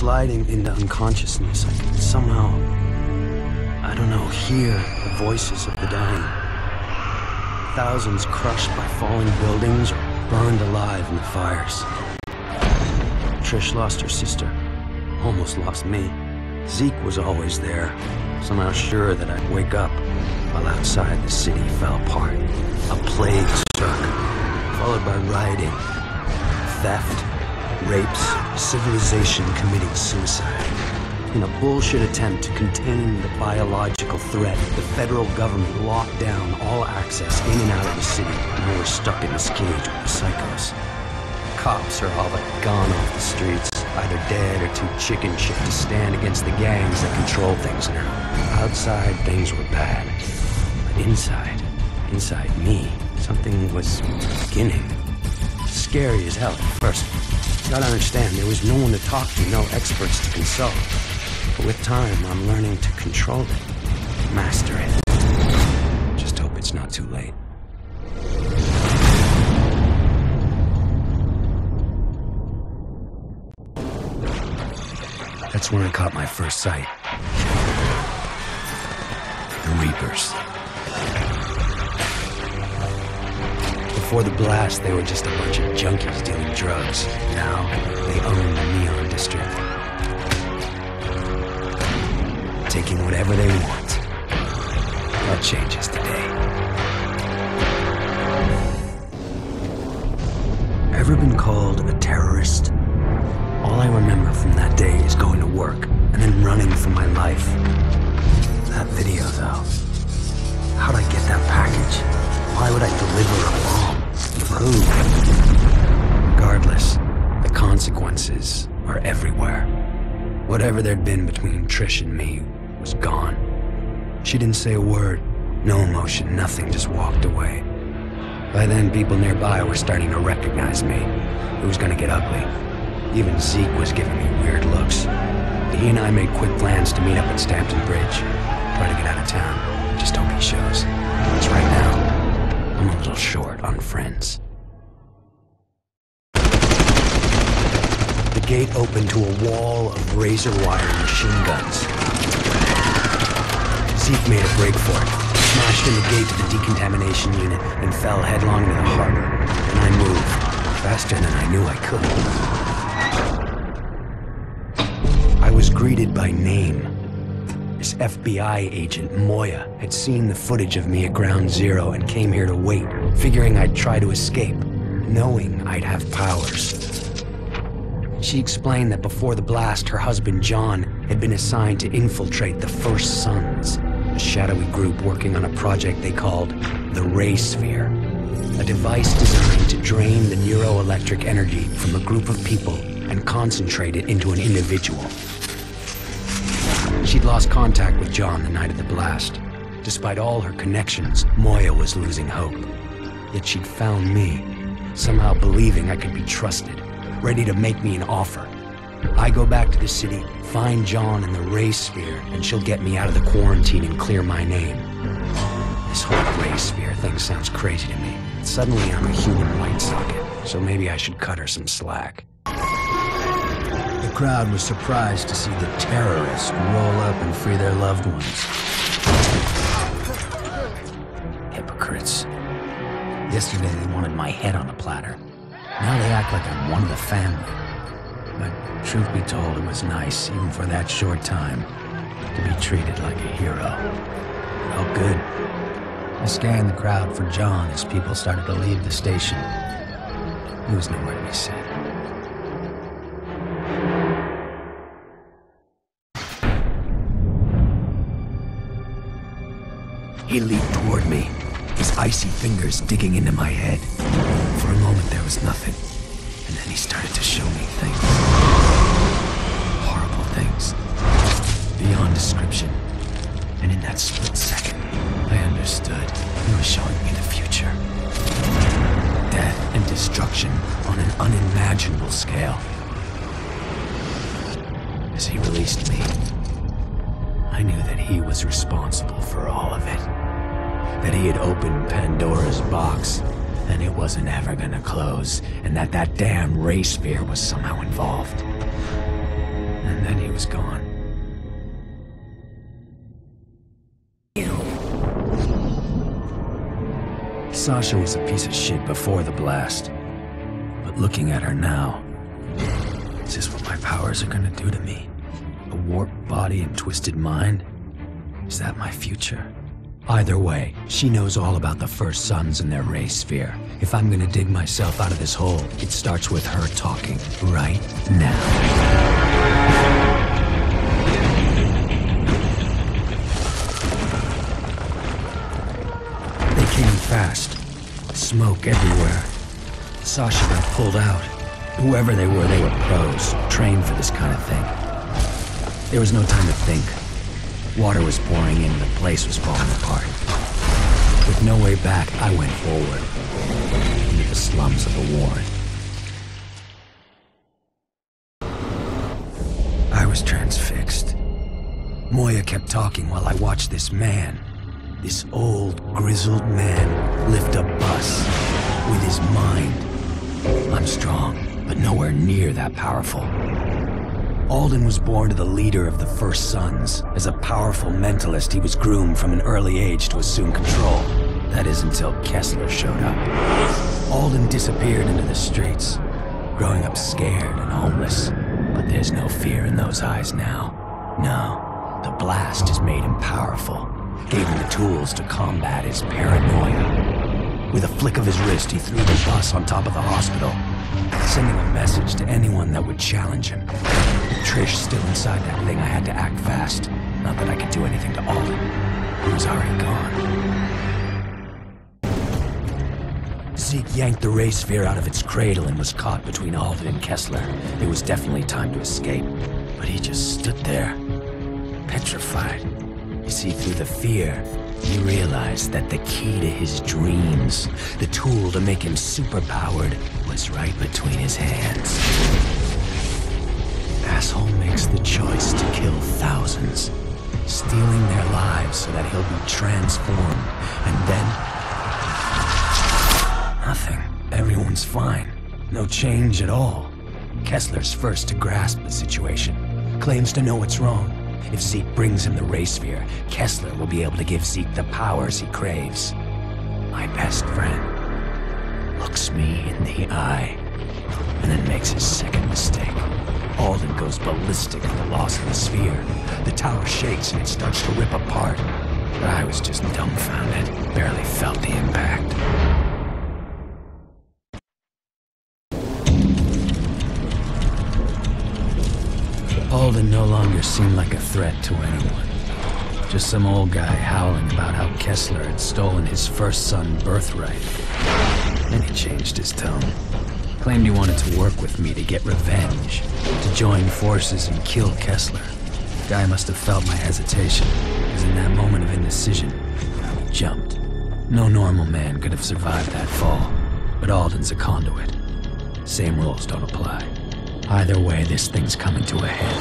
sliding into unconsciousness, I could somehow, I don't know, hear the voices of the dying. Thousands crushed by falling buildings or burned alive in the fires. Trish lost her sister, almost lost me. Zeke was always there, somehow sure that I'd wake up, while outside the city fell apart. A plague struck, followed by rioting, theft, rapes, civilization committing suicide. In a bullshit attempt to contain the biological threat, the federal government locked down all access in and out of the city, and we're stuck in this cage with the psychos. Cops are all but gone off the streets, either dead or too chicken shit to stand against the gangs that control things now. Outside, things were bad. But inside me, something was beginning. Scary as hell at first. You gotta understand, there was no one to talk to, no experts to consult. But with time, I'm learning to control it, master it. Just hope it's not too late. That's when I caught my first sight. The Reapers. Before the blast, they were just a bunch of junkies dealing drugs. Now, they own the Neon District. Taking whatever they want. That changes today. Ever been called a terrorist? All I remember from that day is going to work and then running for my life. That video, though. How'd I get that package? Why would I deliver a bomb? For who? Regardless, the consequences are everywhere. Whatever there'd been between Trish and me was gone. She didn't say a word, no emotion, nothing, just walked away. By then, people nearby were starting to recognize me. It was gonna get ugly. Even Zeke was giving me weird looks. He and I made quick plans to meet up at Stampton Bridge. Try to get out of town. Just hope he shows. Because right now, I'm a little short on friends. The gate opened to a wall of razor wire machine guns. Zeke made a break for it, smashed in the gate to the decontamination unit, and fell headlong into the harbor. And I moved, faster than I knew I could. I was greeted by name. This FBI agent, Moya, had seen the footage of me at Ground Zero and came here to wait, figuring I'd try to escape, knowing I'd have powers. She explained that before the blast, her husband John had been assigned to infiltrate the First Sons, a shadowy group working on a project they called the Ray Sphere, a device designed to drain the neuroelectric energy from a group of people and concentrate it into an individual. She'd lost contact with John the night of the blast. Despite all her connections, Moya was losing hope. Yet she'd found me, somehow believing I could be trusted, ready to make me an offer. I go back to the city, find John in the Ray Sphere, and she'll get me out of the quarantine and clear my name. This whole Ray Sphere thing sounds crazy to me. Suddenly I'm a human light socket, so maybe I should cut her some slack. The crowd was surprised to see the terrorists roll up and free their loved ones. Hypocrites. Yesterday they wanted my head on a platter. Now they act like I'm one of the family. But truth be told, it was nice, even for that short time, to be treated like a hero. It felt good. I scanned the crowd for John as people started to leave the station. He was nowhere to be seen. He leaped toward me, his icy fingers digging into my head. For a moment there was nothing, and then he started to show me things. Horrible things. Beyond description. And in that split second, I understood he was showing me the future. Death and destruction on an unimaginable scale. As he released me, I knew that he was responsible for all of it. That he had opened Pandora's box, and it wasn't ever gonna close, and that damn Ray Sphere was somehow involved. And then he was gone. Sasha was a piece of shit before the blast. But looking at her now, is this what my powers are gonna do to me? A warped body and twisted mind? Is that my future? Either way, she knows all about the First Sons and their ray sphere. If I'm gonna dig myself out of this hole, it starts with her talking right now. They came fast. Smoke everywhere. Sasha got pulled out. Whoever they were pros, trained for this kind of thing. There was no time to think. Water was pouring in and the place was falling apart. With no way back, I went forward, into the slums of the Warren. I was transfixed. Moya kept talking while I watched this man, this old, grizzled man, lift a bus with his mind. I'm strong, but nowhere near that powerful. Alden was born to the leader of the First Sons. As a powerful mentalist, he was groomed from an early age to assume control. That is until Kessler showed up. Alden disappeared into the streets, growing up scared and homeless. But there's no fear in those eyes now. No, the blast has made him powerful, gave him the tools to combat his paranoia. With a flick of his wrist, he threw the bus on top of the hospital, sending a message to anyone that would challenge him. With Trish still inside that thing, I had to act fast. Not that I could do anything to Alden. He was already gone. Zeke yanked the ray sphere out of its cradle and was caught between Alden and Kessler. It was definitely time to escape, but he just stood there, petrified. You see, through the fear, he realized that the key to his dreams, the tool to make him superpowered, was right between his hands. Asshole makes the choice to kill thousands, stealing their lives so that he'll be transformed, and then... nothing. Everyone's fine. No change at all. Kessler's first to grasp the situation, claims to know what's wrong. If Zeke brings him the ray sphere, Kessler will be able to give Zeke the powers he craves. My best friend looks me in the eye, and then makes his second mistake. Alden goes ballistic at the loss of the sphere. The tower shakes and it starts to rip apart. But I was just dumbfounded, barely felt the impact. Alden no longer seemed like a threat to anyone. Just some old guy howling about how Kessler had stolen his first son birthright. Then he changed his tone. Claimed he wanted to work with me to get revenge, to join forces and kill Kessler. Guy must have felt my hesitation, because in that moment of indecision, he jumped. No normal man could have survived that fall, but Alden's a conduit. Same rules don't apply. Either way, this thing's coming to a head.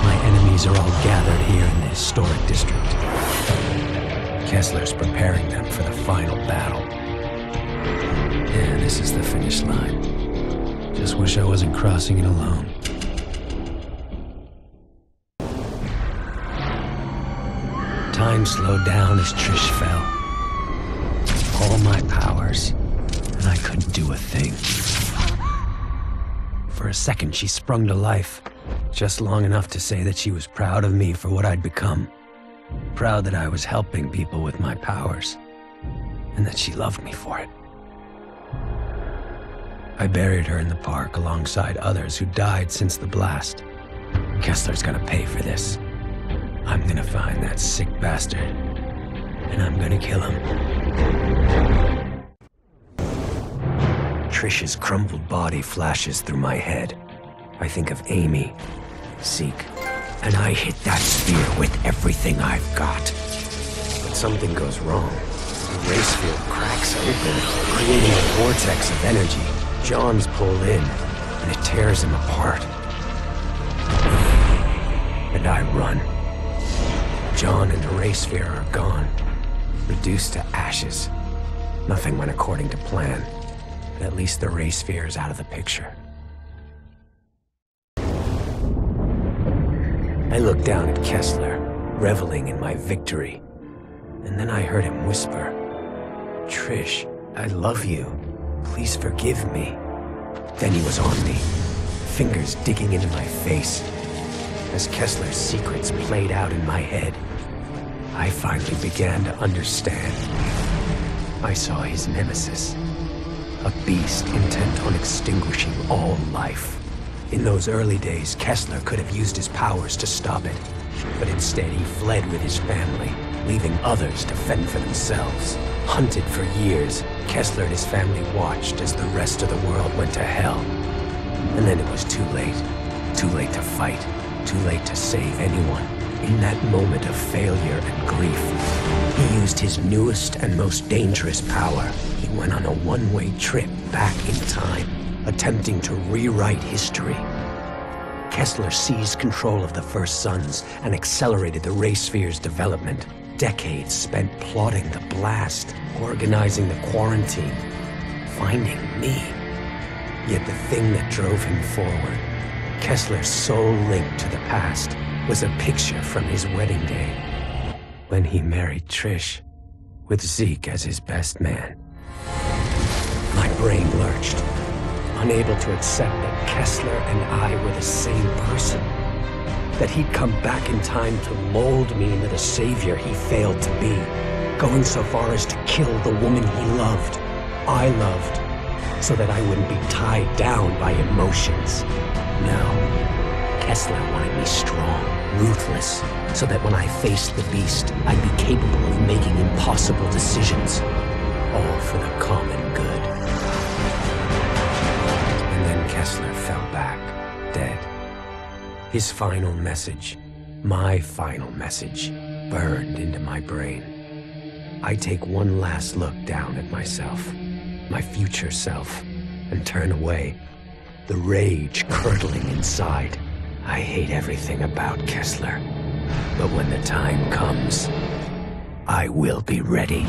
My enemies are all gathered here in the historic district. Kessler's preparing them for the final battle. Yeah, this is the finish line. Just wish I wasn't crossing it alone. Time slowed down as Trish fell. All my powers, and I couldn't do a thing. For a second, she sprung to life, just long enough to say that she was proud of me for what I'd become. Proud that I was helping people with my powers, and that she loved me for it. I buried her in the park alongside others who died since the blast. Kessler's gonna pay for this. I'm gonna find that sick bastard, and I'm gonna kill him. Trish's crumpled body flashes through my head. I think of Amy, Zeke, and I hit that sphere with everything I've got. But something goes wrong. The ray sphere cracks open, creating a vortex of energy. John's pulled in, and it tears him apart. And I run. John and the ray sphere are gone, reduced to ashes. Nothing went according to plan. But at least the ray sphere is out of the picture. I looked down at Kessler, reveling in my victory. And then I heard him whisper, "Trish, I love you. Please forgive me." Then he was on me, fingers digging into my face. As Kessler's secrets played out in my head, I finally began to understand. I saw his nemesis, a beast intent on extinguishing all life. In those early days, Kessler could have used his powers to stop it, but instead he fled with his family, leaving others to fend for themselves. Hunted for years, Kessler and his family watched as the rest of the world went to hell. And then it was too late. Too late to fight. Too late to save anyone. In that moment of failure and grief, he used his newest and most dangerous power. He went on a one-way trip back in time, attempting to rewrite history. Kessler seized control of the First Sons and accelerated the Ray Sphere's development. Decades spent plotting the blast, organizing the quarantine, finding me. Yet the thing that drove him forward, Kessler's sole link to the past, was a picture from his wedding day, when he married Trish, with Zeke as his best man. My brain lurched, unable to accept that Kessler and I were the same person. That he'd come back in time to mold me into the savior he failed to be, going so far as to kill the woman he loved, I loved, so that I wouldn't be tied down by emotions. No, Kessler wanted me strong, ruthless, so that when I faced the beast, I'd be capable of making impossible decisions, all for the common good. And then Kessler fell back, dead. His final message, my final message, burned into my brain. I take one last look down at myself, my future self, and turn away, the rage curdling inside. I hate everything about Kessler, but when the time comes, I will be ready.